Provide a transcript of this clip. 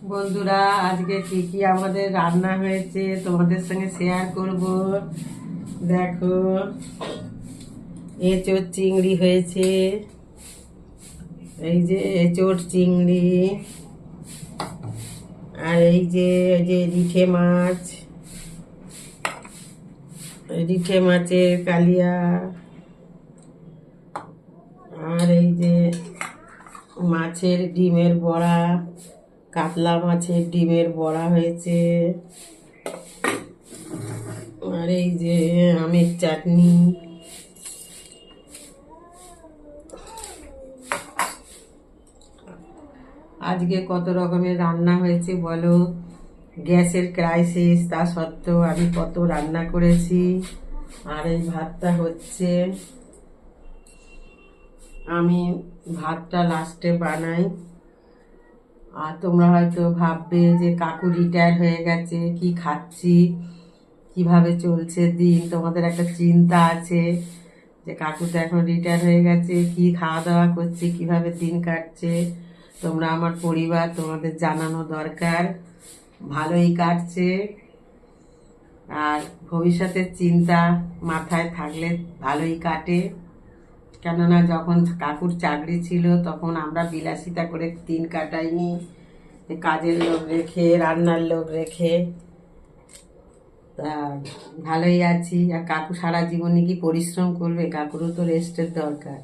বন্ধুরা, আজকে কি কি আমাদের রান্না হয়েছে তোমাদের সঙ্গে শেয়ার করব। দেখো, এঁচোড় চিংড়ি হয়েছে। এই যে এঁচোড় চিংড়ি, আর এই যে রিঠে মাছ, রিঠে মাছের কালিয়া, আর এই যে মাছের ডিমের বড়া, কাতলা মাছের ডিমের বড়া হয়েছে, আর এই যে আমের চাটনি। আজকে কত রকমের রান্না হয়েছে বলো। গ্যাসের ক্রাইসিস, তা সত্ত্বেও আমি কত রান্না করেছি। আর এই ভাতটা হচ্ছে, আমি ভাতটা লাস্টে বানাই। আর তোমরা হয়তো ভাববে যে কাকু রিটায়ার হয়ে গেছে, কি খাচ্ছি, কিভাবে চলছে দিন, তোমাদের একটা চিন্তা আছে যে কাকু তো এখন রিটায়ার হয়ে গেছে, কি খাওয়া দাওয়া করছে, কিভাবে দিন কাটছে। তোমরা আমার পরিবার, তোমাদের জানানো দরকার। ভালোই কাটছে। আর ভবিষ্যতের চিন্তা মাথায় থাকলে ভালোই কাটে। কেননা যখন কাকুর চাকরি ছিল তখন আমরা বিলাসিতা করে দিন কাটাইনি, কাজের লোক রেখে, রান্নার লোক রেখে। তা ভালোই আছি। আর কাকু সারা জীবনে কি পরিশ্রম করবে? কাকুরও তো রেস্টের দরকার।